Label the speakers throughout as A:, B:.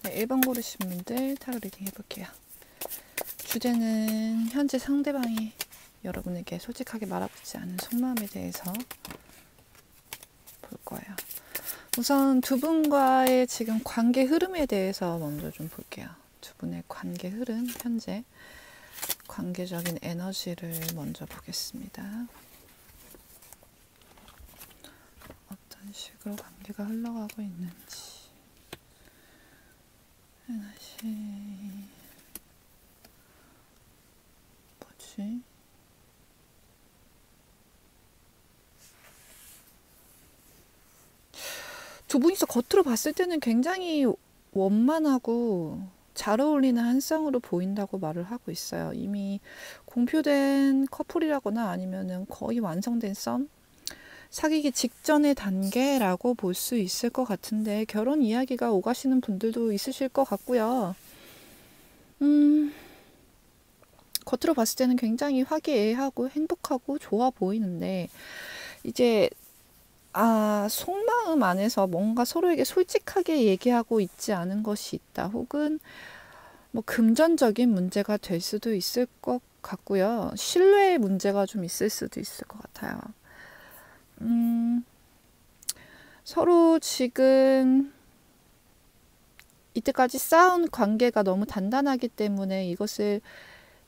A: 네, 1번 고르신 분들 타로 리딩 해볼게요. 주제는 현재 상대방이 여러분에게 솔직하게 말하고 있지 않은 속마음에 대해서 볼 거예요. 우선 두 분과의 지금 관계 흐름에 대해서 먼저 좀 볼게요. 두 분의 관계 흐름, 현재 관계적인 에너지를 먼저 보겠습니다. 어떤 식으로 관계가 흘러가고 있는지. 에너지 뭐지? 두 분이서 겉으로 봤을 때는 굉장히 원만하고 잘 어울리는 한 쌍으로 보인다고 말을 하고 있어요. 이미 공표된 커플이라거나 아니면은 거의 완성된 썸? 사귀기 직전의 단계라고 볼 수 있을 것 같은데 결혼 이야기가 오가시는 분들도 있으실 것 같고요. 겉으로 봤을 때는 굉장히 화기애애하고 행복하고 좋아 보이는데 이제 속마음 안에서 뭔가 서로에게 솔직하게 얘기하고 있지 않은 것이 있다. 혹은 뭐 금전적인 문제가 될 수도 있을 것 같고요. 신뢰의 문제가 좀 있을 수도 있을 것 같아요. 서로 지금 이때까지 쌓은 관계가 너무 단단하기 때문에 이것을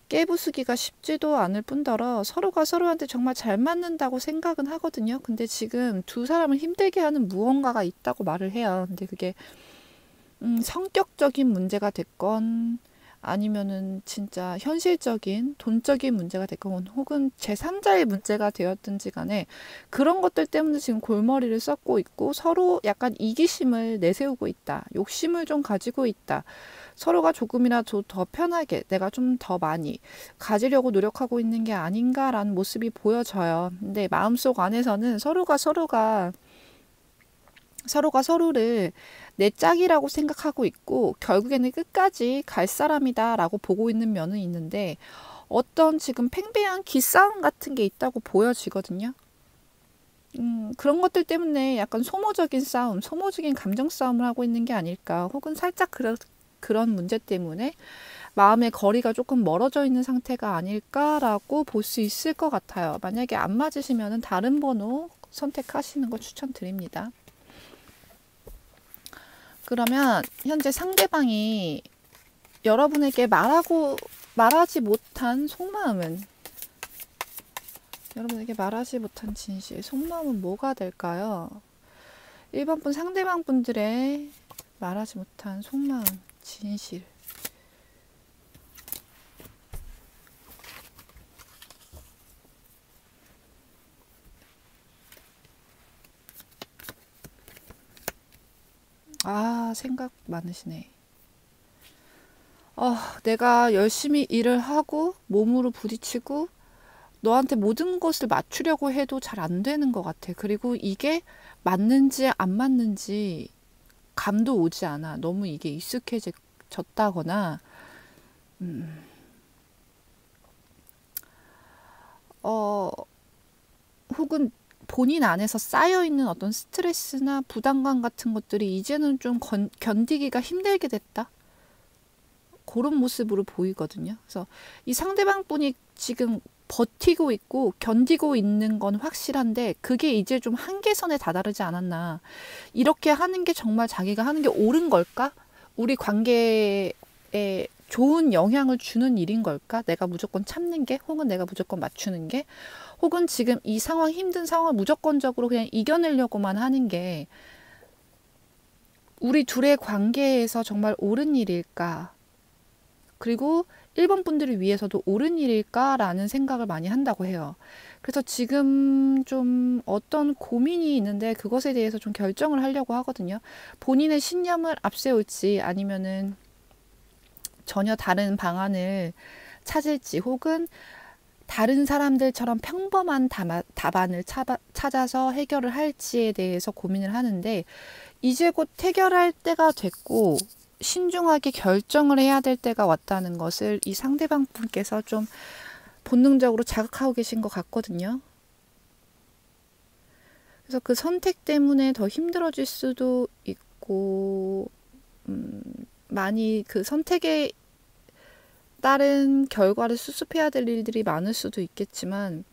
A: 깨부수기가 쉽지도 않을 뿐더러 서로가 서로한테 정말 잘 맞는다고 생각은 하거든요. 근데 지금 두 사람을 힘들게 하는 무언가가 있다고 말을 해요. 근데 그게 성격적인 문제가 됐건 아니면은 진짜 현실적인 돈적인 문제가 됐건 혹은 제3자의 문제가 되었든지 간에 그런 것들 때문에 지금 골머리를 썩고 있고 서로 약간 이기심을 내세우고 있다. 욕심을 좀 가지고 있다. 서로가 조금이라도 더 편하게 내가 좀 더 많이 가지려고 노력하고 있는 게 아닌가라는 모습이 보여져요. 근데 마음속 안에서는 서로가 서로를 내 짝이라고 생각하고 있고 결국에는 끝까지 갈 사람이다 라고 보고 있는 면은 있는데 어떤 지금 팽배한 기싸움 같은 게 있다고 보여지거든요. 그런 것들 때문에 약간 소모적인 싸움, 소모적인 감정 싸움을 하고 있는 게 아닐까. 혹은 살짝 그런 문제 때문에 마음의 거리가 조금 멀어져 있는 상태가 아닐까라고 볼 수 있을 것 같아요. 만약에 안 맞으시면 다른 번호 선택하시는 거 추천드립니다. 그러면 현재 상대방이 여러분에게 말하지 못한 속마음은 여러분에게 말하지 못한 진실, 속마음은 뭐가 될까요? 1번 분 상대방 분들의 말하지 못한 속마음, 진실. 생각 많으시네. 내가 열심히 일을 하고 몸으로 부딪히고 너한테 모든 것을 맞추려고 해도 잘 안 되는 것 같아. 그리고 이게 맞는지 안 맞는지 감도 오지 않아. 너무 이게 익숙해졌다거나 혹은 본인 안에서 쌓여있는 어떤 스트레스나 부담감 같은 것들이 이제는 좀 견디기가 힘들게 됐다. 그런 모습으로 보이거든요. 그래서 이 상대방 분이 지금 버티고 있고 견디고 있는 건 확실한데 그게 이제 좀 한계선에 다다르지 않았나. 이렇게 하는 게 정말 자기가 하는 게 옳은 걸까? 우리 관계에 좋은 영향을 주는 일인 걸까? 내가 무조건 참는 게 혹은 내가 무조건 맞추는 게 혹은 지금 이 상황 힘든 상황을 무조건적으로 그냥 이겨내려고만 하는 게 우리 둘의 관계에서 정말 옳은 일일까? 그리고 1번 분들을 위해서도 옳은 일일까라는 생각을 많이 한다고 해요. 그래서 지금 좀 어떤 고민이 있는데 그것에 대해서 좀 결정을 하려고 하거든요. 본인의 신념을 앞세울지 아니면은 전혀 다른 방안을 찾을지 혹은 다른 사람들처럼 평범한 답안을 찾아서 해결을 할지에 대해서 고민을 하는데 이제 곧 해결할 때가 됐고 신중하게 결정을 해야 될 때가 왔다는 것을 이 상대방 분께서 좀 본능적으로 자각하고 계신 것 같거든요. 그래서 그 선택 때문에 더 힘들어질 수도 있고 많이 그 선택에 따른 결과를 수습해야 될 일들이 많을 수도 있겠지만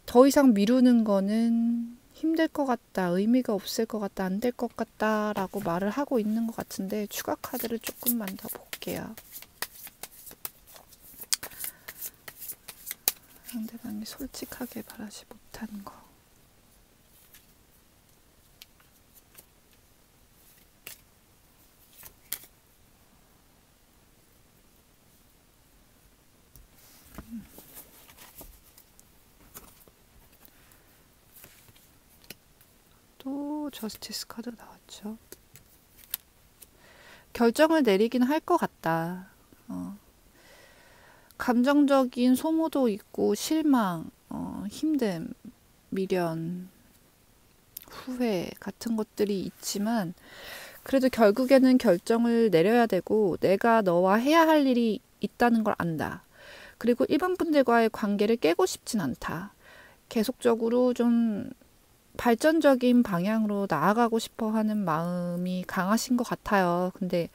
A: 더 이상 미루는 거는 힘들 것 같다, 의미가 없을 것 같다, 안 될 것 같다 라고 말을 하고 있는 것 같은데 추가 카드를 조금만 더 볼게요. 상대방이 솔직하게 말하지 못한 거. 또 저스티스 카드 나왔죠. 결정을 내리긴 할 것 같다. 감정적인 소모도 있고 실망, 힘듦, 미련, 후회 같은 것들이 있지만 그래도 결국에는 결정을 내려야 되고 내가 너와 해야 할 일이 있다는 걸 안다. 그리고 일반 분들과의 관계를 깨고 싶진 않다. 계속적으로 좀 발전적인 방향으로 나아가고 싶어 하는 마음이 강하신 것 같아요. 근데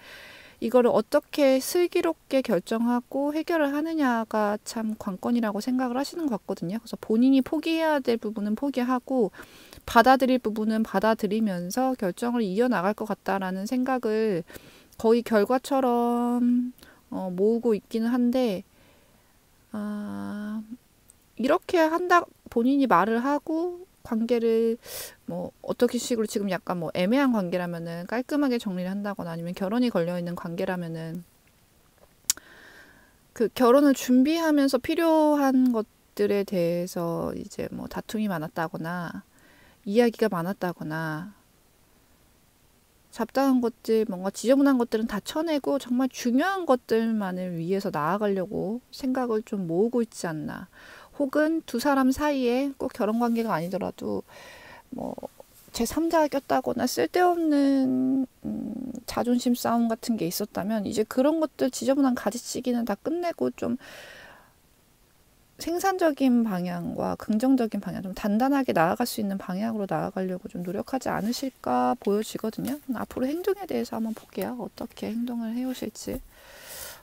A: 이거를 어떻게 슬기롭게 결정하고 해결을 하느냐가 참 관건이라고 생각을 하시는 것 같거든요. 그래서 본인이 포기해야 될 부분은 포기하고 받아들일 부분은 받아들이면서 결정을 이어나갈 것 같다라는 생각을 거의 결과처럼 모으고 있기는 한데 이렇게 한다 본인이 말을 하고 관계를 뭐 어떻게 식으로 지금 약간 뭐 애매한 관계라면은 깔끔하게 정리를 한다거나 아니면 결혼이 걸려 있는 관계라면은 그 결혼을 준비하면서 필요한 것들에 대해서 이제 뭐 다툼이 많았다거나 이야기가 많았다거나 잡다한 것들 뭔가 지저분한 것들은 다 쳐내고 정말 중요한 것들만을 위해서 나아가려고 생각을 좀 모으고 있지 않나. 혹은 두 사람 사이에 꼭 결혼 관계가 아니더라도 뭐 제3자가 꼈다거나 쓸데없는 자존심 싸움 같은 게 있었다면 이제 그런 것들 지저분한 가지치기는 다 끝내고 좀 생산적인 방향과 긍정적인 방향, 좀 단단하게 나아갈 수 있는 방향으로 나아가려고 좀 노력하지 않으실까 보여지거든요. 앞으로 행동에 대해서 한번 볼게요. 어떻게 행동을 해오실지,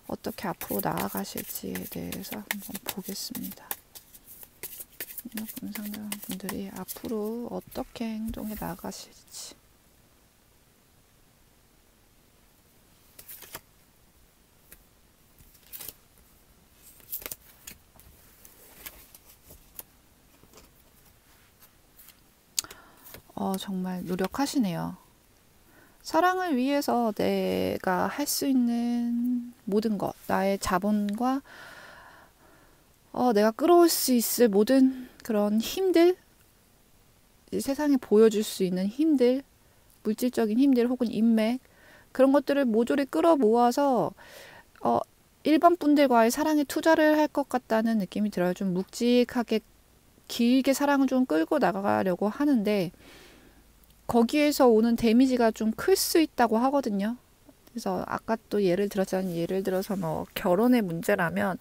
A: 어떻게 앞으로 나아가실지에 대해서 한번 보겠습니다. 상대방분들이 앞으로 어떻게 행동에 나가실지. 정말 노력하시네요. 사랑을 위해서 내가 할 수 있는 모든 것, 나의 자본과 내가 끌어올 수 있을 모든 그런 힘들, 세상에 보여줄 수 있는 힘들, 물질적인 힘들 혹은 인맥, 그런 것들을 모조리 끌어 모아서 일반 분들과의 사랑에 투자를 할 것 같다는 느낌이 들어요. 좀 묵직하게 길게 사랑을 좀 끌고 나가려고 하는데 거기에서 오는 데미지가 좀 클 수 있다고 하거든요. 그래서 아까 또 예를 들었잖아요. 예를 들어서 뭐 결혼의 문제라면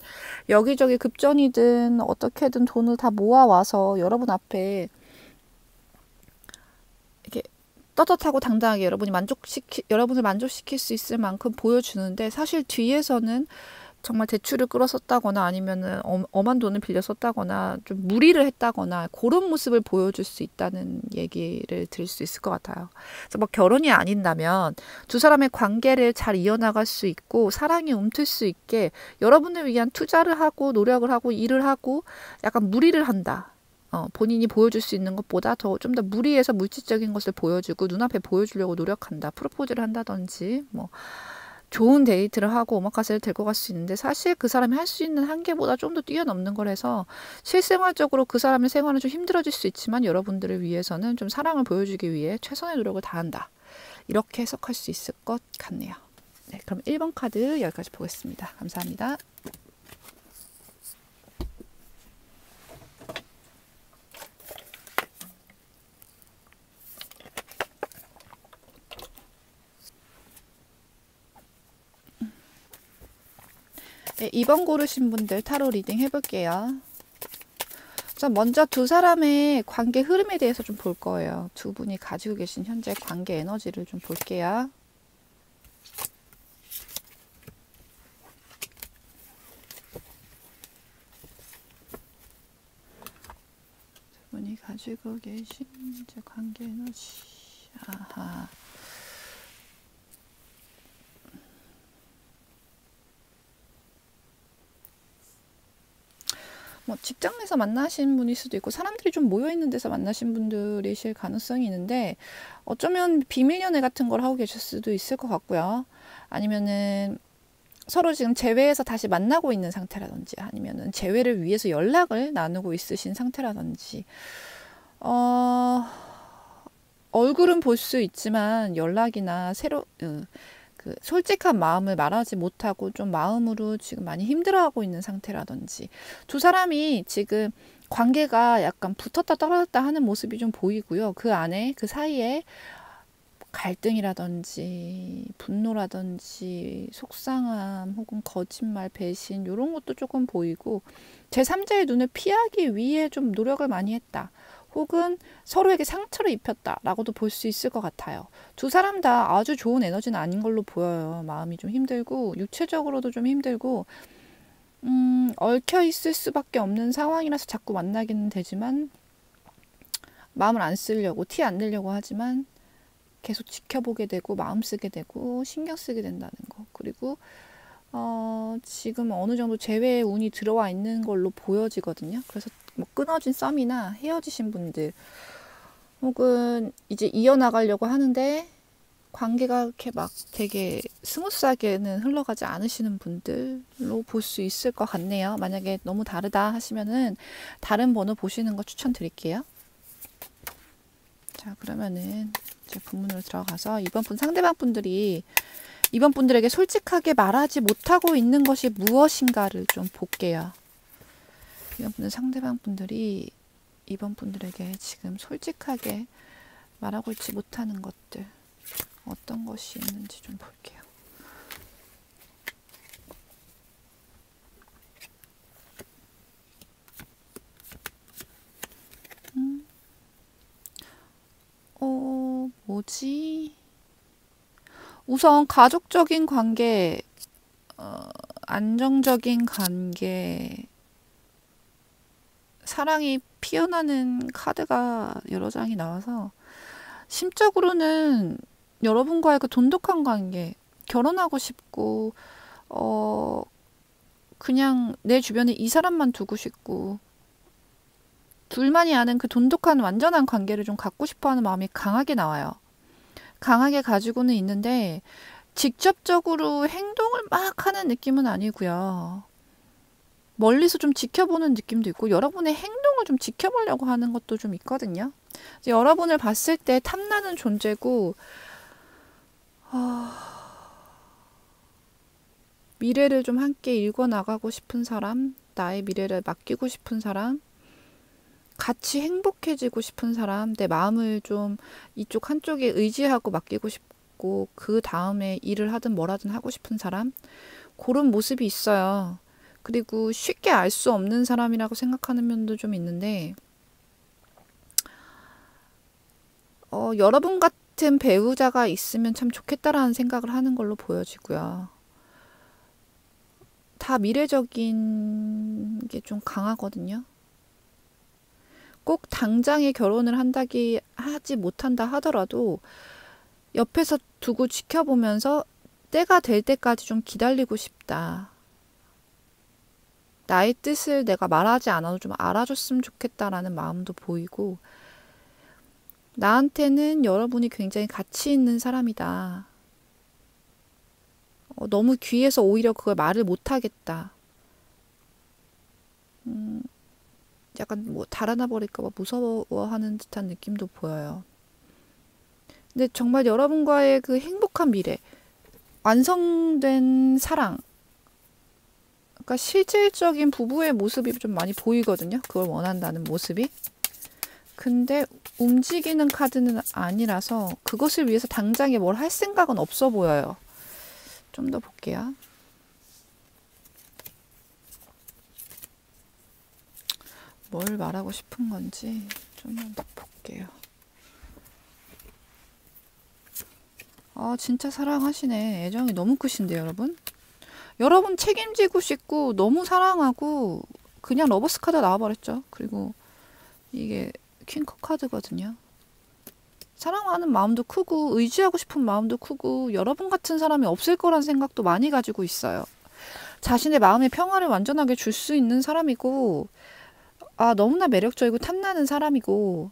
A: 여기저기 급전이든 어떻게든 돈을 다 모아와서 여러분 앞에 이렇게 떳떳하고 당당하게 여러분을 만족시킬 수 있을 만큼 보여주는데 사실 뒤에서는 정말 대출을 끌어썼다거나 아니면은 엄한 돈을 빌려 썼다거나 좀 무리를 했다거나 그런 모습을 보여줄 수 있다는 얘기를 드릴 수 있을 것 같아요. 그래서 뭐 결혼이 아닌다면 두 사람의 관계를 잘 이어나갈 수 있고 사랑이 움틀 수 있게 여러분을 위한 투자를 하고 노력을 하고 일을 하고 약간 무리를 한다. 본인이 보여줄 수 있는 것보다 좀 더 무리해서 물질적인 것을 보여주고 눈앞에 보여주려고 노력한다. 프로포즈를 한다든지 뭐 좋은 데이트를 하고 오마카세를 데리고 갈 수 있는데 사실 그 사람이 할 수 있는 한계보다 좀 더 뛰어넘는 거라서 실생활적으로 그 사람의 생활은 좀 힘들어질 수 있지만 여러분들을 위해서는 좀 사랑을 보여주기 위해 최선의 노력을 다한다. 이렇게 해석할 수 있을 것 같네요. 네, 그럼 1번 카드 여기까지 보겠습니다. 감사합니다. 네, 2번 고르신 분들 타로 리딩 해볼게요. 우선 먼저 두 사람의 관계 흐름에 대해서 좀 볼 거예요. 두 분이 가지고 계신 현재 관계 에너지를 좀 볼게요. 가지고 계신 이제 관계 에너지. 아하. 뭐 직장에서 만나신 분일 수도 있고 사람들이 좀 모여 있는 데서 만나신 분들이실 가능성이 있는데 어쩌면 비밀 연애 같은 걸 하고 계실 수도 있을 것 같고요. 아니면은 서로 지금 재회해서 다시 만나고 있는 상태라든지 아니면은 재회를 위해서 연락을 나누고 있으신 상태라든지 얼굴은 볼 수 있지만 연락이나 그 솔직한 마음을 말하지 못하고 좀 마음으로 지금 많이 힘들어하고 있는 상태라든지 두 사람이 지금 관계가 약간 붙었다 떨어졌다 하는 모습이 좀 보이고요. 그 안에 그 사이에 갈등이라든지 분노라든지 속상함 혹은 거짓말, 배신 이런 것도 조금 보이고 제3자의 눈을 피하기 위해 좀 노력을 많이 했다. 혹은 서로에게 상처를 입혔다라고도 볼 수 있을 것 같아요. 두 사람 다 아주 좋은 에너지는 아닌 걸로 보여요. 마음이 좀 힘들고 육체적으로도 좀 힘들고 얽혀 있을 수밖에 없는 상황이라서 자꾸 만나기는 되지만 마음을 안 쓰려고 티 안 내려고 하지만 계속 지켜보게 되고 마음 쓰게 되고 신경 쓰게 된다는 거. 그리고 지금 어느 정도 재회의 운이 들어와 있는 걸로 보여지거든요. 그래서 뭐 끊어진 썸이나 헤어지신 분들 혹은 이제 이어나가려고 하는데 관계가 이렇게 막 되게 스무스하게는 흘러가지 않으시는 분들로 볼 수 있을 것 같네요. 만약에 너무 다르다 하시면은 다른 번호 보시는 거 추천드릴게요. 자, 그러면은 이제 본문으로 들어가서 이번 분들에게 솔직하게 말하지 못하고 있는 것이 무엇인가를 좀 볼게요. 상대방 분들이 이번 분들에게 지금 솔직하게 말하고 있지 못하는 것들 어떤 것이 있는지 좀 볼게요. 뭐지? 우선 가족적인 관계, 안정적인 관계, 사랑이 피어나는 카드가 여러 장이 나와서 심적으로는 여러분과의 그 돈독한 관계, 결혼하고 싶고 그냥 내 주변에 이 사람만 두고 싶고 둘만이 아는 그 돈독한 완전한 관계를 좀 갖고 싶어하는 마음이 강하게 나와요. 강하게 가지고는 있는데 직접적으로 행동을 막 하는 느낌은 아니고요. 멀리서 좀 지켜보는 느낌도 있고 여러분의 행동을 좀 지켜보려고 하는 것도 좀 있거든요. 여러분을 봤을 때 탐나는 존재고 미래를 좀 함께 읽어나가고 싶은 사람, 나의 미래를 맡기고 싶은 사람, 같이 행복해지고 싶은 사람, 내 마음을 좀 이쪽 한쪽에 의지하고 맡기고 싶고 그 다음에 일을 하든 뭘 하든 하고 싶은 사람, 그런 모습이 있어요. 그리고 쉽게 알 수 없는 사람이라고 생각하는 면도 좀 있는데 여러분 같은 배우자가 있으면 참 좋겠다라는 생각을 하는 걸로 보여지고요. 다 미래적인 게 좀 강하거든요. 꼭 당장에 결혼을 하지 못한다 하더라도 옆에서 두고 지켜보면서 때가 될 때까지 좀 기다리고 싶다. 나의 뜻을 내가 말하지 않아도 좀 알아줬으면 좋겠다라는 마음도 보이고 나한테는 여러분이 굉장히 가치 있는 사람이다. 너무 귀해서 오히려 그걸 말을 못하겠다. 약간 뭐 달아나 버릴까 봐 무서워하는 듯한 느낌도 보여요. 근데 정말 여러분과의 그 행복한 미래, 완성된 사랑, 그러니까 실질적인 부부의 모습이 좀 많이 보이거든요. 그걸 원한다는 모습이. 근데 움직이는 카드는 아니라서 그것을 위해서 당장에 뭘 할 생각은 없어 보여요. 좀 더 볼게요. 뭘 말하고 싶은 건지 좀만 더 볼게요. 진짜 사랑하시네. 애정이 너무 크신데 여러분. 여러분 책임지고 싶고 너무 사랑하고 그냥 러버스 카드 나와버렸죠. 그리고 이게 퀸컵 카드거든요. 사랑하는 마음도 크고 의지하고 싶은 마음도 크고 여러분 같은 사람이 없을 거란 생각도 많이 가지고 있어요. 자신의 마음의 평화를 완전하게 줄 수 있는 사람이고, 너무나 매력적이고 탐나는 사람이고,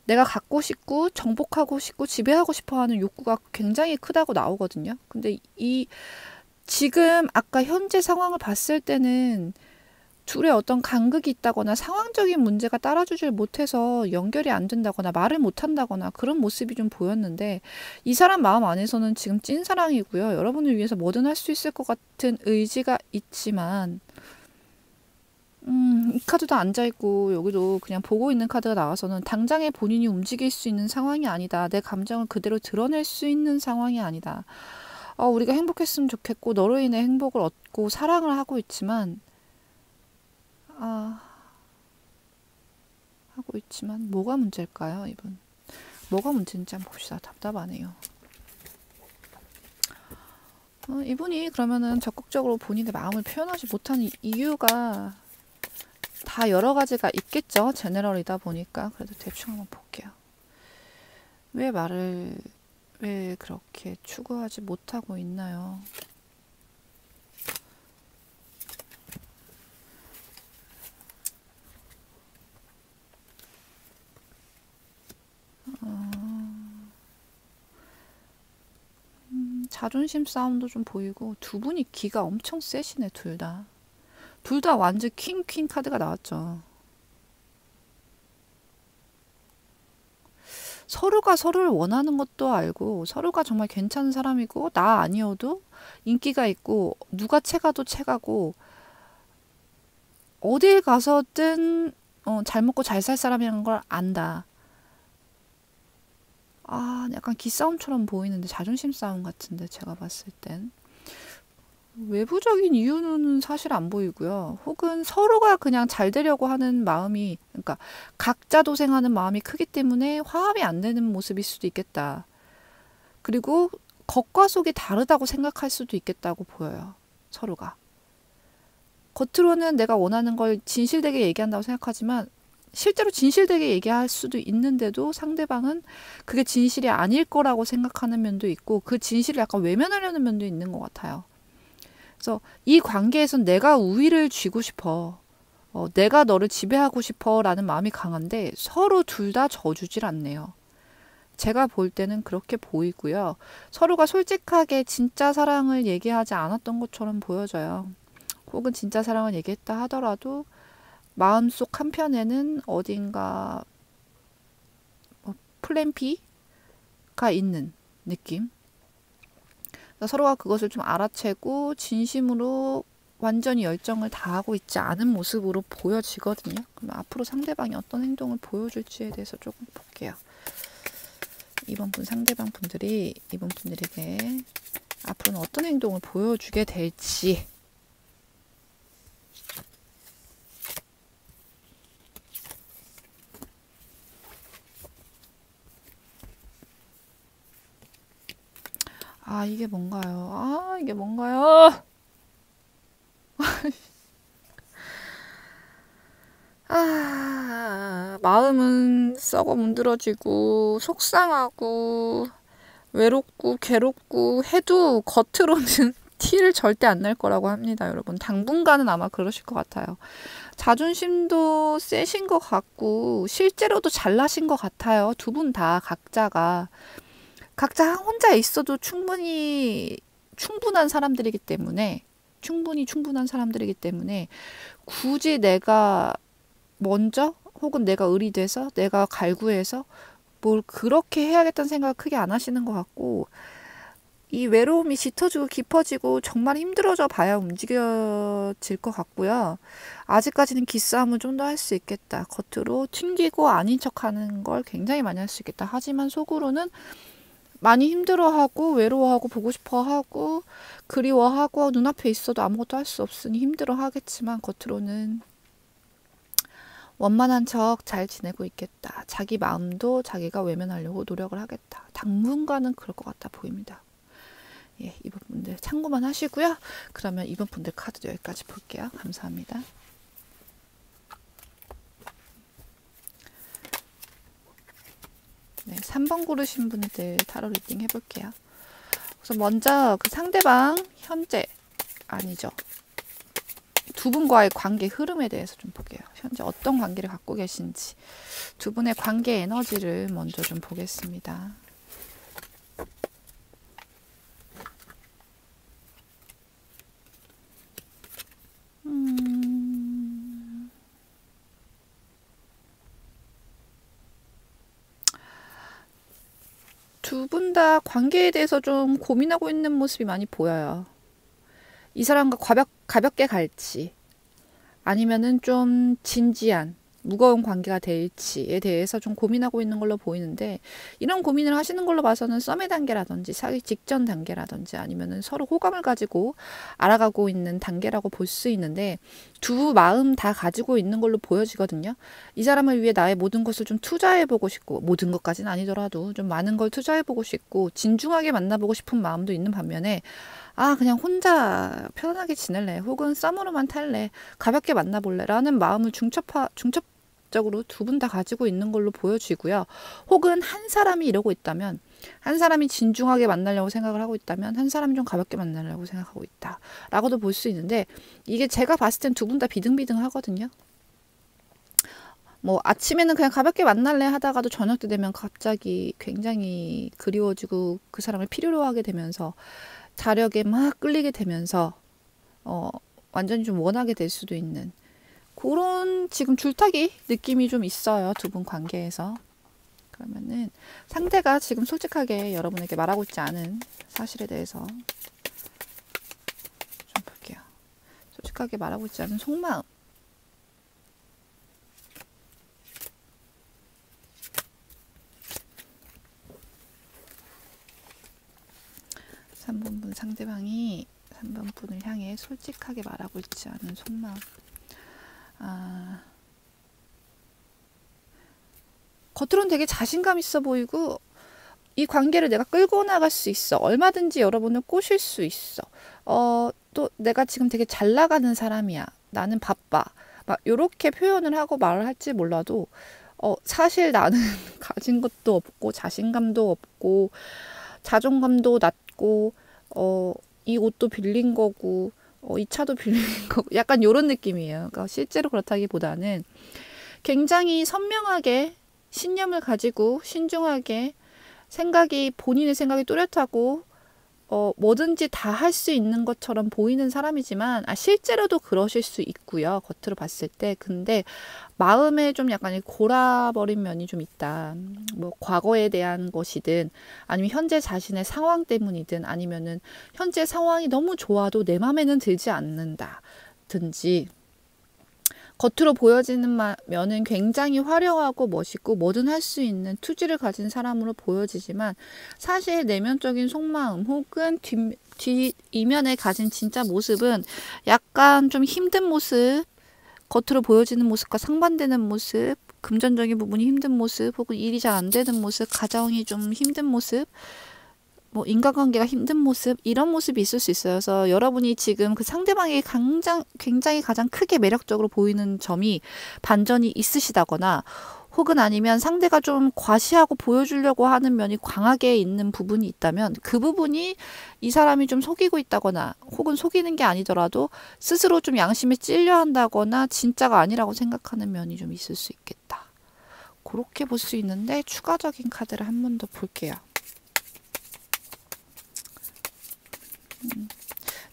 A: 내가 갖고 싶고 정복하고 싶고 지배하고 싶어 하는 욕구가 굉장히 크다고 나오거든요. 근데 지금 아까 현재 상황을 봤을 때는 둘의 어떤 간극이 있다거나 상황적인 문제가 따라주질 못해서 연결이 안 된다거나 말을 못 한다거나 그런 모습이 좀 보였는데, 이 사람 마음 안에서는 지금 찐사랑이고요. 여러분을 위해서 뭐든 할 수 있을 것 같은 의지가 있지만, 이 카드도 앉아있고 여기도 그냥 보고 있는 카드가 나와서는 당장에 본인이 움직일 수 있는 상황이 아니다. 내 감정을 그대로 드러낼 수 있는 상황이 아니다. 우리가 행복했으면 좋겠고 너로 인해 행복을 얻고 사랑을 하고 있지만 하고 있지만 뭐가 문제일까요, 이분? 뭐가 문제인지 한번 봅시다. 답답하네요. 이분이 그러면은 적극적으로 본인의 마음을 표현하지 못하는 이유가 다 여러 가지가 있겠죠. 제너럴이다 보니까. 그래도 대충 한번 볼게요. 왜 그렇게 추구하지 못하고 있나요? 자존심 싸움도 좀 보이고, 두 분이 기가 엄청 세시네, 둘 다. 둘 다 완전 퀸 카드가 나왔죠. 서로가 서로를 원하는 것도 알고, 서로가 정말 괜찮은 사람이고, 나 아니어도 인기가 있고, 누가 채가도 채가고, 어딜 가서든 잘 먹고 잘 살 사람이라는 걸 안다. 약간 기싸움처럼 보이는데 자존심 싸움 같은데, 제가 봤을 땐. 외부적인 이유는 사실 안 보이고요. 혹은 서로가 그냥 잘 되려고 하는 마음이, 그러니까 각자 도생하는 마음이 크기 때문에 화합이 안 되는 모습일 수도 있겠다. 그리고 겉과 속이 다르다고 생각할 수도 있겠다고 보여요. 서로가. 겉으로는 내가 원하는 걸 진실되게 얘기한다고 생각하지만 실제로 진실되게 얘기할 수도 있는데도 상대방은 그게 진실이 아닐 거라고 생각하는 면도 있고, 그 진실을 약간 외면하려는 면도 있는 것 같아요. 그래서 이 관계에선 내가 우위를 쥐고 싶어. 내가 너를 지배하고 싶어 라는 마음이 강한데 서로 둘 다 져주질 않네요. 제가 볼 때는 그렇게 보이고요. 서로가 솔직하게 진짜 사랑을 얘기하지 않았던 것처럼 보여져요. 혹은 진짜 사랑을 얘기했다 하더라도 마음속 한편에는 어딘가 플랜 B가 있는 느낌. 서로가 그것을 좀 알아채고 진심으로 완전히 열정을 다하고 있지 않은 모습으로 보여지거든요. 그럼 앞으로 상대방이 어떤 행동을 보여줄지에 대해서 조금 볼게요. 이번 분 상대방 분들이 이번 분들에게 앞으로는 어떤 행동을 보여주게 될지. 이게 뭔가요? 이게 뭔가요? 마음은 썩어 문드러지고 속상하고 외롭고 괴롭고 해도 겉으로는 티를 절대 안 낼 거라고 합니다, 여러분. 당분간은 아마 그러실 것 같아요. 자존심도 세신 것 같고 실제로도 잘나신 것 같아요. 두 분 다 각자 혼자 있어도 충분한 사람들이기 때문에 굳이 내가 먼저 혹은 내가 의리돼서 내가 갈구해서 뭘 그렇게 해야겠다는 생각을 크게 안 하시는 것 같고, 이 외로움이 짙어지고 깊어지고 정말 힘들어져 봐야 움직여질 것 같고요. 아직까지는 기싸움을 좀 더 할 수 있겠다. 겉으로 튕기고 아닌 척하는 걸 굉장히 많이 할 수 있겠다. 하지만 속으로는 많이 힘들어하고 외로워하고 보고 싶어하고 그리워하고 눈앞에 있어도 아무것도 할 수 없으니 힘들어하겠지만 겉으로는 원만한 척 잘 지내고 있겠다. 자기 마음도 자기가 외면하려고 노력을 하겠다. 당분간은 그럴 것 같아 보입니다. 예, 이번 분들 참고만 하시고요. 그러면 이번 분들 카드도 여기까지 볼게요. 감사합니다. 네, 3번 고르신 분들 타로 리딩 해볼게요. 그래서 먼저 그 상대방 현재 아니죠. 두 분과의 관계 흐름에 대해서 좀 볼게요. 현재 어떤 관계를 갖고 계신지 두 분의 관계 에너지를 먼저 좀 보겠습니다. 두 분 다 관계에 대해서 좀 고민하고 있는 모습이 많이 보여요. 이 사람과 가볍게 갈지 아니면은 좀 진지한 무거운 관계가 될지에 대해서 좀 고민하고 있는 걸로 보이는데, 이런 고민을 하시는 걸로 봐서는 썸의 단계라든지 사귀 직전 단계라든지 아니면은 서로 호감을 가지고 알아가고 있는 단계라고 볼 수 있는데, 두 마음 다 가지고 있는 걸로 보여지거든요. 이 사람을 위해 나의 모든 것을 좀 투자해보고 싶고, 모든 것까지는 아니더라도 좀 많은 걸 투자해보고 싶고 중하게 만나보고 싶은 마음도 있는 반면에, 아 그냥 혼자 편안하게 지낼래, 혹은 썸으로만 탈래, 가볍게 만나볼래 라는 마음을 중첩적으로 두 분 다 가지고 있는 걸로 보여지고요. 혹은 한 사람이 이러고 있다면, 한 사람이 진중하게 만나려고 생각을 하고 있다면 한 사람이 좀 가볍게 만나려고 생각하고 있다 라고도 볼 수 있는데, 이게 제가 봤을 땐 두 분 다 비등비등 하거든요. 뭐 아침에는 그냥 가볍게 만날래 하다가도 저녁 때 되면 갑자기 굉장히 그리워지고 그 사람을 필요로 하게 되면서 자력에 막 끌리게 되면서 완전히 좀 원하게 될 수도 있는 그런 지금 줄타기 느낌이 좀 있어요. 두 분 관계에서. 그러면은 상대가 지금 솔직하게 여러분에게 말하고 있지 않은 사실에 대해서 좀 볼게요. 솔직하게 말하고 있지 않은 속마음. 상대방이 3번 분을 향해 솔직하게 말하고 있지 않은 속마음. 겉으로는 되게 자신감 있어 보이고 이 관계를 내가 끌고 나갈 수 있어, 얼마든지 여러분을 꼬실 수 있어, 또 내가 지금 되게 잘 나가는 사람이야, 나는 바빠, 막 이렇게 표현을 하고 말을 할지 몰라도 사실 나는 가진 것도 없고 자신감도 없고 자존감도 낮고 이 옷도 빌린 거고 이 차도 빌린 거고 약간 이런 느낌이에요. 그러니까 실제로 그렇다기보다는 굉장히 선명하게 신념을 가지고 신중하게 본인의 생각이 뚜렷하고 뭐든지 다 할 수 있는 것처럼 보이는 사람이지만 실제로도 그러실 수 있고요. 겉으로 봤을 때. 근데 마음에 좀 약간 골아버린 면이 좀 있다. 뭐 과거에 대한 것이든 아니면 현재 자신의 상황 때문이든 아니면은 현재 상황이 너무 좋아도 내 맘에는 들지 않는다든지, 겉으로 보여지는 면은 굉장히 화려하고 멋있고 뭐든 할 수 있는 투지를 가진 사람으로 보여지지만, 사실 내면적인 속마음 혹은 이면에 가진 진짜 모습은 약간 좀 힘든 모습, 겉으로 보여지는 모습과 상반되는 모습, 금전적인 부분이 힘든 모습, 혹은 일이 잘 안 되는 모습, 가정이 좀 힘든 모습, 뭐 인간관계가 힘든 모습, 이런 모습이 있을 수 있어요. 그래서 여러분이 지금 그 상대방이 굉장히 가장 크게 매력적으로 보이는 점이 반전이 있으시다거나, 혹은 아니면 상대가 좀 과시하고 보여주려고 하는 면이 강하게 있는 부분이 있다면, 그 부분이 이 사람이 좀 속이고 있다거나, 혹은 속이는 게 아니더라도 스스로 좀 양심에 찔려 한다거나 진짜가 아니라고 생각하는 면이 좀 있을 수 있겠다. 그렇게 볼 수 있는데, 추가적인 카드를 한 번 더 볼게요.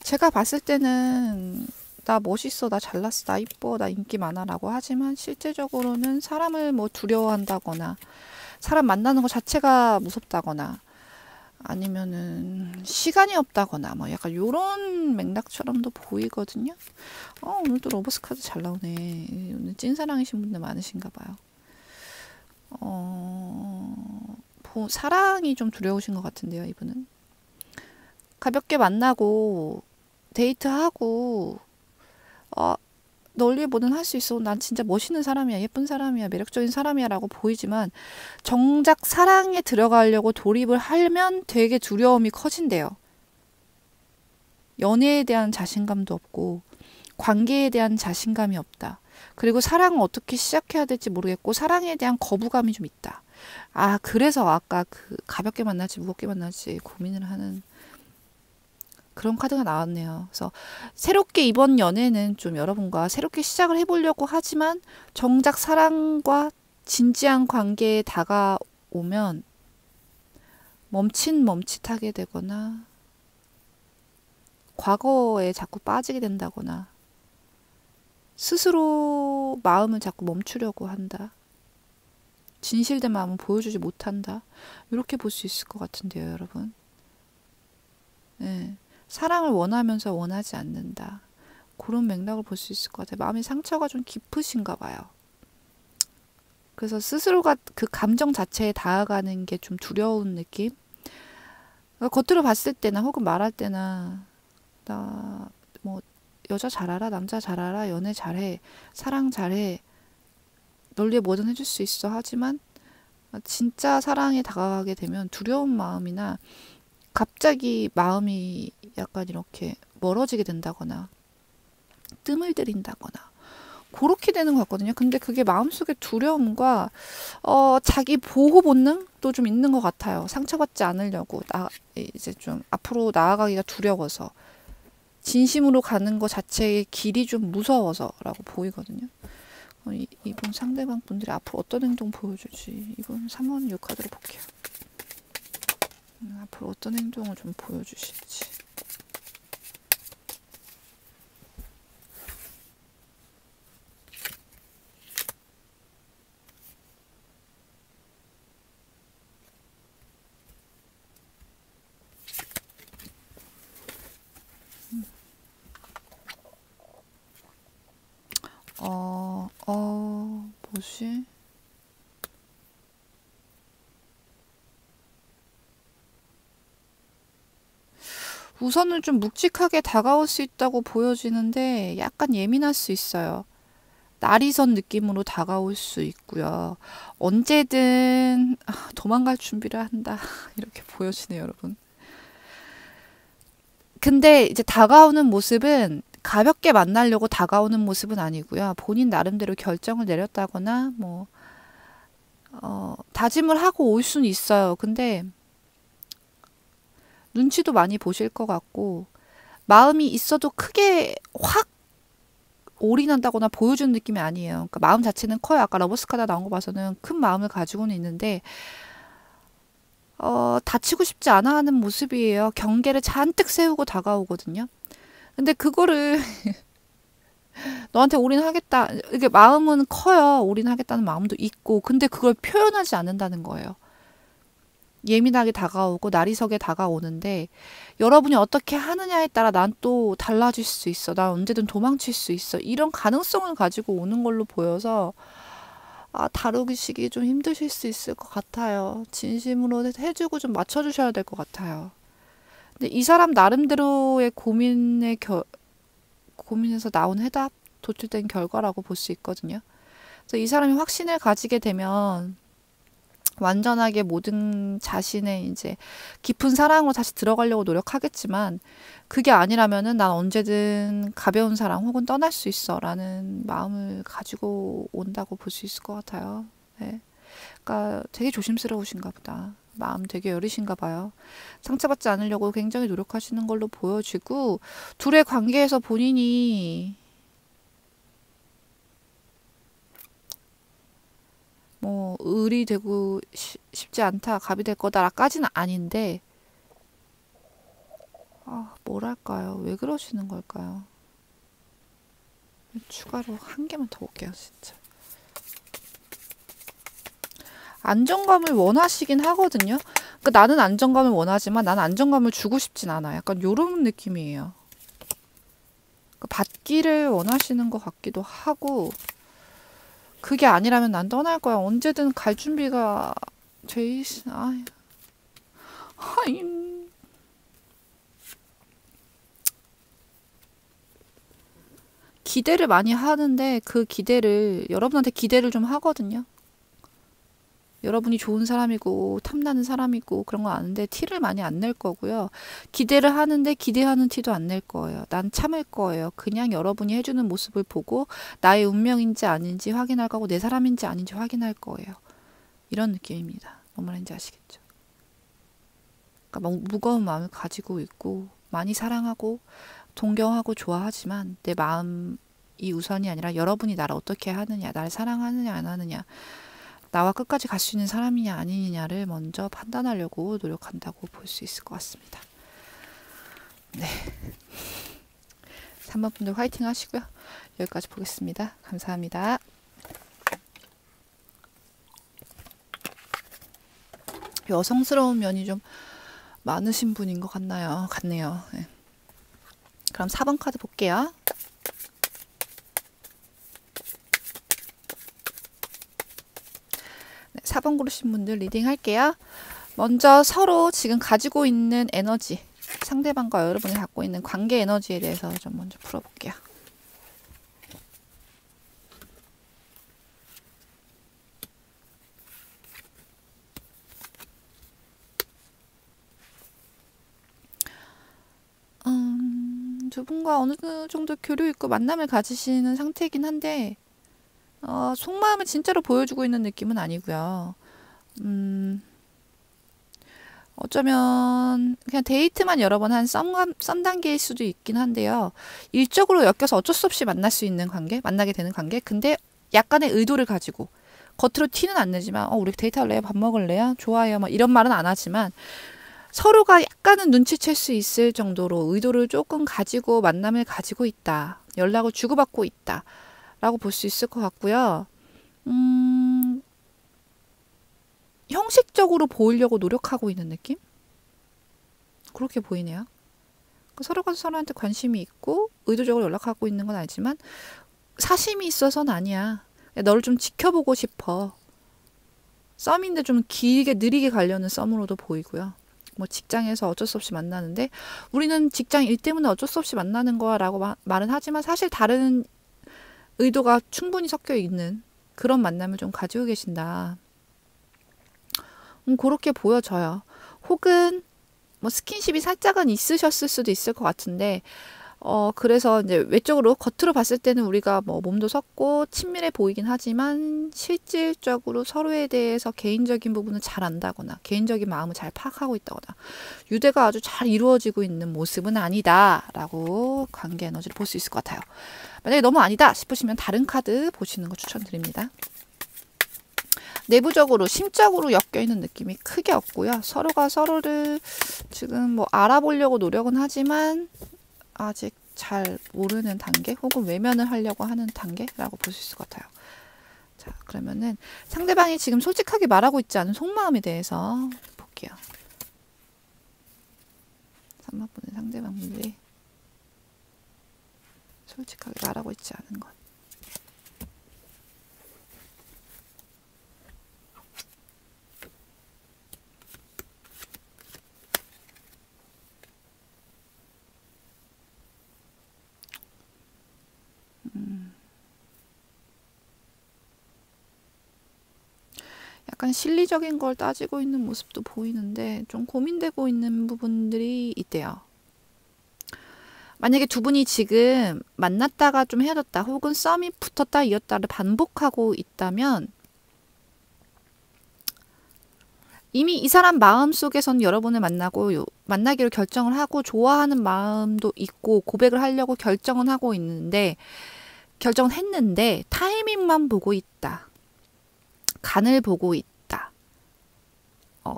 A: 제가 봤을 때는 나 멋있어, 나 잘났어, 나 이뻐, 나 인기 많아 라고 하지만 실제적으로는 사람을 뭐 두려워한다거나 사람 만나는 것 자체가 무섭다거나 아니면은 시간이 없다거나 뭐 약간 요런 맥락처럼도 보이거든요. 오늘도 러버스 카드 잘 나오네. 오늘 찐사랑이신 분들 많으신가 봐요. 사랑이 좀 두려우신 것 같은데요, 이분은. 가볍게 만나고 데이트하고 널 위해 뭐든 할 수 있어, 난 진짜 멋있는 사람이야, 예쁜 사람이야, 매력적인 사람이야 라고 보이지만, 정작 사랑에 들어가려고 돌입을 하면 되게 두려움이 커진대요. 연애에 대한 자신감도 없고 관계에 대한 자신감이 없다. 그리고 사랑을 어떻게 시작해야 될지 모르겠고 사랑에 대한 거부감이 좀 있다. 아, 그래서 아까 그 가볍게 만날지 무겁게 만날지 고민을 하는 그런 카드가 나왔네요. 그래서 새롭게 이번 연애는 좀 여러분과 새롭게 시작을 해보려고 하지만 정작 사랑과 진지한 관계에 다가오면 멈칫멈칫하게 되거나 과거에 자꾸 빠지게 된다거나 스스로 마음을 자꾸 멈추려고 한다. 진실된 마음을 보여주지 못한다. 이렇게 볼 수 있을 것 같은데요, 여러분. 네. 사랑을 원하면서 원하지 않는다. 그런 맥락을 볼 수 있을 것 같아요. 마음의 상처가 좀 깊으신가 봐요. 그래서 스스로가 그 감정 자체에 다가가는 게 좀 두려운 느낌? 겉으로 봤을 때나 혹은 말할 때나 나 뭐 여자 잘 알아, 남자 잘 알아, 연애 잘해, 사랑 잘해, 널 위해 뭐든 해줄 수 있어 하지만 진짜 사랑에 다가가게 되면 두려운 마음이나 갑자기 마음이 약간 이렇게 멀어지게 된다거나 뜸을 들인다거나 그렇게 되는 것 같거든요. 근데 그게 마음속의 두려움과 자기 보호 본능도 좀 있는 것 같아요. 상처받지 않으려고 이제 좀 앞으로 나아가기가 두려워서 진심으로 가는 것 자체의 길이 좀 무서워서라고 보이거든요. 이분 상대방 분들이 앞으로 어떤 행동 보여줄지 이분 3원 6카드로 볼게요. 앞으로 어떤 행동을 좀 보여주실지. 뭐지? 우선은 좀 묵직하게 다가올 수 있다고 보여지는데 약간 예민할 수 있어요. 날이 선 느낌으로 다가올 수 있고요. 언제든 도망갈 준비를 한다. 이렇게 보여지네요, 여러분. 근데 이제 다가오는 모습은 가볍게 만나려고 다가오는 모습은 아니고요. 본인 나름대로 결정을 내렸다거나 뭐 다짐을 하고 올 수는 있어요. 근데 눈치도 많이 보실 것 같고 마음이 있어도 크게 확 올인한다거나 보여주는 느낌이 아니에요. 그러니까 마음 자체는 커요. 아까 러버스 카드 나온 거 봐서는 큰 마음을 가지고는 있는데 다치고 싶지 않아 하는 모습이에요. 경계를 잔뜩 세우고 다가오거든요. 근데 그거를 너한테 올인하겠다. 이게 마음은 커요. 올인하겠다는 마음도 있고. 근데 그걸 표현하지 않는다는 거예요. 예민하게 다가오고 나리석에 다가오는데 여러분이 어떻게 하느냐에 따라 난 또 달라질 수 있어. 난 언제든 도망칠 수 있어. 이런 가능성을 가지고 오는 걸로 보여서 다루시기 좀 힘드실 수 있을 것 같아요. 진심으로 해주고 좀 맞춰주셔야 될 것 같아요. 근데 이 사람 나름대로의 고민에서 나온 해답, 도출된 결과라고 볼 수 있거든요. 그래서 이 사람이 확신을 가지게 되면 완전하게 모든 자신의 이제 깊은 사랑으로 다시 들어가려고 노력하겠지만 그게 아니라면은 난 언제든 가벼운 사랑 혹은 떠날 수 있어 라는 마음을 가지고 온다고 볼 수 있을 것 같아요. 네. 그러니까 되게 조심스러우신가 보다. 마음 되게 여리신가 봐요. 상처받지 않으려고 굉장히 노력하시는 걸로 보여지고 둘의 관계에서 본인이 뭐 을이 되고 싶지 않다, 갑이 될 거다라까지는 아닌데 뭐랄까요? 왜 그러시는 걸까요? 추가로 한 개만 더 볼게요, 진짜. 안정감을 원하시긴 하거든요. 그러니까 나는 안정감을 원하지만 나는 안정감을 주고 싶진 않아. 약간 요런 느낌이에요. 그러니까 받기를 원하시는 것 같기도 하고 그게 아니라면 난 떠날 거야. 언제든 갈 준비가 돼 있... 기대를 많이 하는데 그 기대를 여러분한테 기대를 좀 하거든요. 여러분이 좋은 사람이고 탐나는 사람이고 그런 거 아는데 티를 많이 안 낼 거고요. 기대를 하는데 기대하는 티도 안 낼 거예요. 난 참을 거예요. 그냥 여러분이 해주는 모습을 보고 나의 운명인지 아닌지 확인할 거고 내 사람인지 아닌지 확인할 거예요. 이런 느낌입니다. 뭔 말인지 아시겠죠? 그러니까 무거운 마음을 가지고 있고 많이 사랑하고 존경하고 좋아하지만 내 마음이 우선이 아니라 여러분이 나를 어떻게 하느냐, 나를 사랑하느냐 안 하느냐, 나와 끝까지 갈 수 있는 사람이냐 아니냐를 먼저 판단하려고 노력한다고 볼 수 있을 것 같습니다. 네. 3번 분들 화이팅 하시고요. 여기까지 보겠습니다. 감사합니다. 여성스러운 면이 좀 많으신 분인 것 같네요. 네. 그럼 4번 카드 볼게요. 네, 4번 고르신 분들 리딩 할게요. 먼저 서로 지금 가지고 있는 에너지, 상대방과 여러분이 갖고 있는 관계 에너지에 대해서 좀 먼저 풀어볼게요. 두 분과 어느 정도 교류 있고 만남을 가지시는 상태이긴 한데 속마음을 진짜로 보여주고 있는 느낌은 아니고요. 어쩌면 그냥 데이트만 여러 번 한 썸 단계일 수도 있긴 한데요. 일적으로 엮여서 어쩔 수 없이 만날 수 있는 관계, 만나게 되는 관계. 근데 약간의 의도를 가지고 겉으로 티는 안 내지만 우리 데이트할래요? 밥 먹을래요? 좋아요. 막 이런 말은 안 하지만 서로가 약간은 눈치챌 수 있을 정도로 의도를 조금 가지고 만남을 가지고 있다. 연락을 주고받고 있다. 라고 볼 수 있을 것 같고요. 형식적으로 보이려고 노력하고 있는 느낌? 그렇게 보이네요. 서로가 서로한테 관심이 있고 의도적으로 연락하고 있는 건 알지만 사심이 있어서는 아니야. 너를 좀 지켜보고 싶어. 썸인데 좀 길게 느리게 가려는 썸으로도 보이고요. 뭐 직장에서 어쩔 수 없이 만나는데 우리는 직장 일 때문에 어쩔 수 없이 만나는 거야 라고 말은 하지만 사실 다른 의도가 충분히 섞여 있는 그런 만남을 좀 가지고 계신다. 그렇게 보여져요. 혹은 뭐 스킨십이 살짝은 있으셨을 수도 있을 것 같은데 그래서 이제 외적으로 겉으로 봤을 때는 우리가 뭐 몸도 섰고 친밀해 보이긴 하지만 실질적으로 서로에 대해서 개인적인 부분을 잘 안다거나 개인적인 마음을 잘 파악하고 있다거나 유대가 아주 잘 이루어지고 있는 모습은 아니다라고 관계 에너지를 볼 수 있을 것 같아요. 만약에 너무 아니다 싶으시면 다른 카드 보시는 거 추천드립니다. 내부적으로 심적으로 엮여있는 느낌이 크게 없고요. 서로가 서로를 지금 뭐 알아보려고 노력은 하지만 아직 잘 모르는 단계 혹은 외면을 하려고 하는 단계라고 볼 수 있을 것 같아요. 자, 그러면은 상대방이 지금 솔직하게 말하고 있지 않은 속마음에 대해서 볼게요. 3번 분의 상대방분들이 솔직하게 말하고 있지 않은 것. 약간 실리적인 걸 따지고 있는 모습도 보이는데 좀 고민되고 있는 부분들이 있대요. 만약에 두 분이 지금 만났다가 좀 헤어졌다 혹은 썸이 붙었다 이었다를 반복하고 있다면 이미 이 사람 마음속에선 여러분을 만나기로 결정을 하고 좋아하는 마음도 있고 고백을 하려고 결정은 하고 있는데 결정은 했는데 타이밍만 보고 있다. 간을 보고 있다.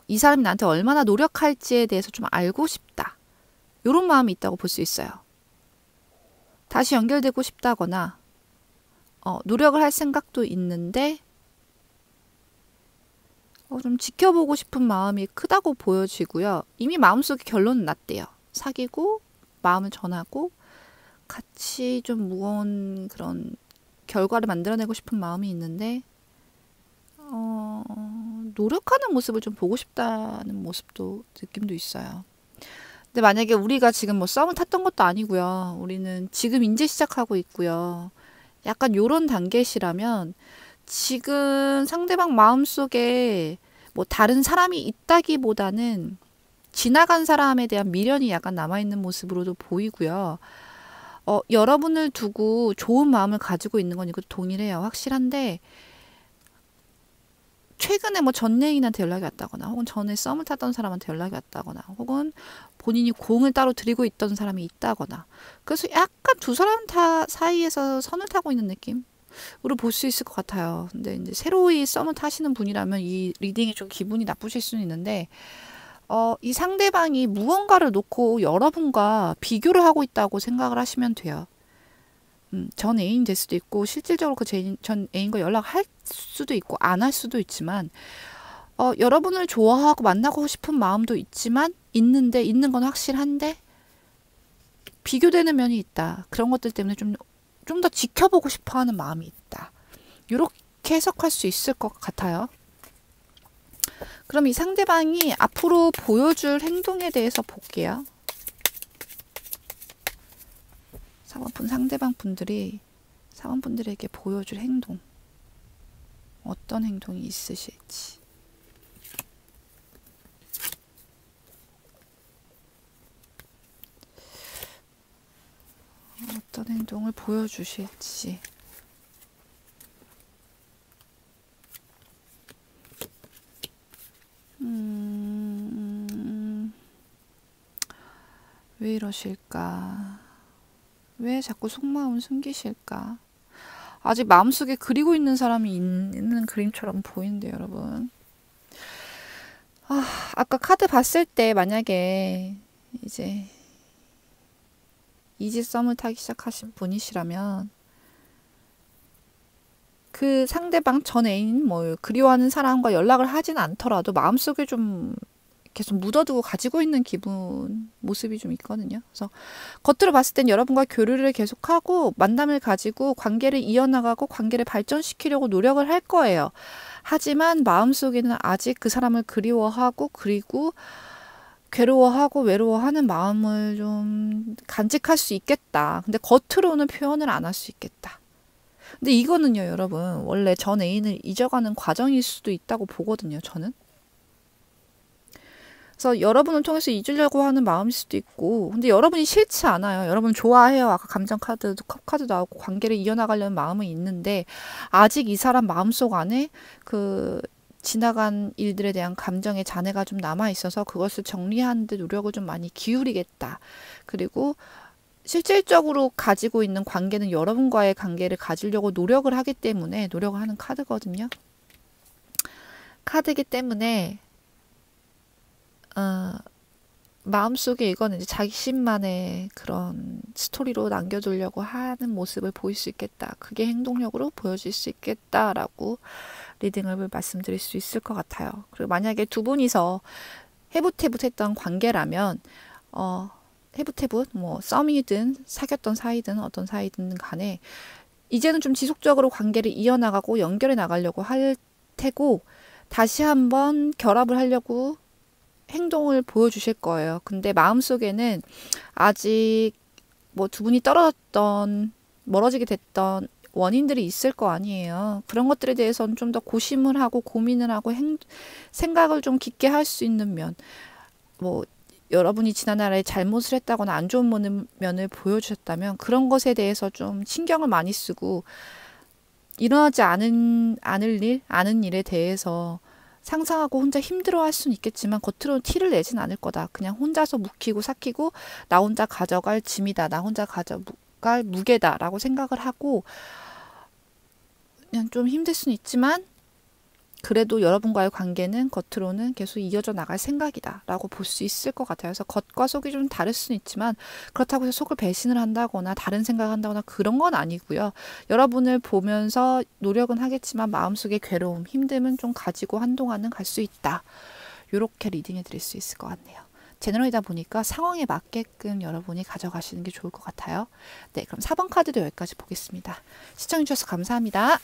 A: 이 사람이 나한테 얼마나 노력할지에 대해서 좀 알고 싶다. 이런 마음이 있다고 볼 수 있어요. 다시 연결되고 싶다거나 노력을 할 생각도 있는데 좀 지켜보고 싶은 마음이 크다고 보여지고요. 이미 마음속에 결론은 났대요. 사귀고 마음을 전하고 같이 좀 무거운 그런 결과를 만들어내고 싶은 마음이 있는데 노력하는 모습을 좀 보고 싶다는 모습도 느낌도 있어요. 근데 만약에 우리가 지금 뭐 썸을 탔던 것도 아니고요. 우리는 지금 이제 시작하고 있고요. 약간 요런 단계시라면 지금 상대방 마음속에 뭐 다른 사람이 있다기보다는 지나간 사람에 대한 미련이 약간 남아있는 모습으로도 보이고요. 여러분을 두고 좋은 마음을 가지고 있는 건 이것도 동일해요. 확실한데 최근에 뭐 전 애인한테 연락이 왔다거나 혹은 전에 썸을 타던 사람한테 연락이 왔다거나 혹은 본인이 공을 따로 들이고 있던 사람이 있다거나 그래서 약간 두 사람 다 사이에서 선을 타고 있는 느낌으로 볼 수 있을 것 같아요. 근데 이제 새로이 썸을 타시는 분이라면 이 리딩이 좀 기분이 나쁘실 수는 있는데 이 상대방이 무언가를 놓고 여러분과 비교를 하고 있다고 생각을 하시면 돼요. 전 애인 될 수도 있고 실질적으로 그 전 애인과 연락할 수도 있고 안 할 수도 있지만 여러분을 좋아하고 만나고 싶은 마음도 있지만 있는 건 확실한데 비교되는 면이 있다. 그런 것들 때문에 좀 더 지켜보고 싶어 하는 마음이 있다. 이렇게 해석할 수 있을 것 같아요. 그럼 이 상대방이 앞으로 보여줄 행동에 대해서 볼게요. 4번분 상대방 분들이 4번분들에게 보여줄 행동, 어떤 행동이 있으실지. 어떤 행동을 보여주실지. 왜 이러실까? 왜 자꾸 속마음 숨기실까? 아직 마음속에 그리고 있는 사람이 있는 그림처럼 보이는데요, 여러분. 아까 카드 봤을 때 만약에 이제 이지 썸을 타기 시작하신 분이시라면 그 상대방 전 애인 뭐 그리워하는 사람과 연락을 하진 않더라도 마음속에 좀 계속 묻어두고 가지고 있는 기분 모습이 좀 있거든요. 그래서 겉으로 봤을 땐 여러분과 교류를 계속하고 만남을 가지고 관계를 이어나가고 관계를 발전시키려고 노력을 할 거예요. 하지만 마음속에는 아직 그 사람을 그리워하고 그리고 괴로워하고 외로워하는 마음을 좀 간직할 수 있겠다. 근데 겉으로는 표현을 안 할 수 있겠다. 근데 이거는요, 여러분, 원래 전 애인을 잊어가는 과정일 수도 있다고 보거든요, 저는. 그래서 여러분을 통해서 잊으려고 하는 마음일 수도 있고, 근데 여러분이 싫지 않아요. 여러분 좋아해요. 아까 감정 카드도 컵 카드 나오고 관계를 이어나가려는 마음은 있는데 아직 이 사람 마음속 안에 그 지나간 일들에 대한 감정의 잔해가 좀 남아 있어서 그것을 정리하는 데 노력을 좀 많이 기울이겠다. 그리고 실질적으로 가지고 있는 관계는 여러분과의 관계를 가지려고 노력을 하기 때문에 노력을 하는 카드거든요. 카드이기 때문에 마음속에 이거는 이제 자신만의 그런 스토리로 남겨두려고 하는 모습을 보일 수 있겠다. 그게 행동력으로 보여질 수 있겠다라고 리딩을 말씀드릴 수 있을 것 같아요. 그리고 만약에 두 분이서 해붓해붓했던 관계라면 해붓해붓 뭐 썸이든 사귀었던 사이든 어떤 사이든 간에 이제는 좀 지속적으로 관계를 이어나가고 연결해 나가려고 할 테고 다시 한번 결합을 하려고 행동을 보여주실 거예요. 근데 마음속에는 아직 뭐 두 분이 떨어졌던 멀어지게 됐던 원인들이 있을 거 아니에요. 그런 것들에 대해서는 좀 더 고심을 하고 고민을 하고 생각을 좀 깊게 할 수 있는 면, 뭐 여러분이 지난날에 잘못을 했다거나 안 좋은 면을 보여주셨다면 그런 것에 대해서 좀 신경을 많이 쓰고 일어나지 않은 일에 대해서 상상하고 혼자 힘들어할 수는 있겠지만 겉으로는 티를 내진 않을 거다. 그냥 혼자서 묵히고 삭히고 나 혼자 가져갈 짐이다. 나 혼자 가져갈 무게다라고 생각을 하고 그냥 좀 힘들 수는 있지만 그래도 여러분과의 관계는 겉으로는 계속 이어져 나갈 생각이다 라고 볼 수 있을 것 같아요. 그래서 겉과 속이 좀 다를 수는 있지만 그렇다고 해서 속을 배신을 한다거나 다른 생각을 한다거나 그런 건 아니고요. 여러분을 보면서 노력은 하겠지만 마음속에 괴로움, 힘듦은 좀 가지고 한동안은 갈 수 있다. 이렇게 리딩해 드릴 수 있을 것 같네요. 제너럴이다 보니까 상황에 맞게끔 여러분이 가져가시는 게 좋을 것 같아요. 네, 그럼 4번 카드도 여기까지 보겠습니다. 시청해주셔서 감사합니다.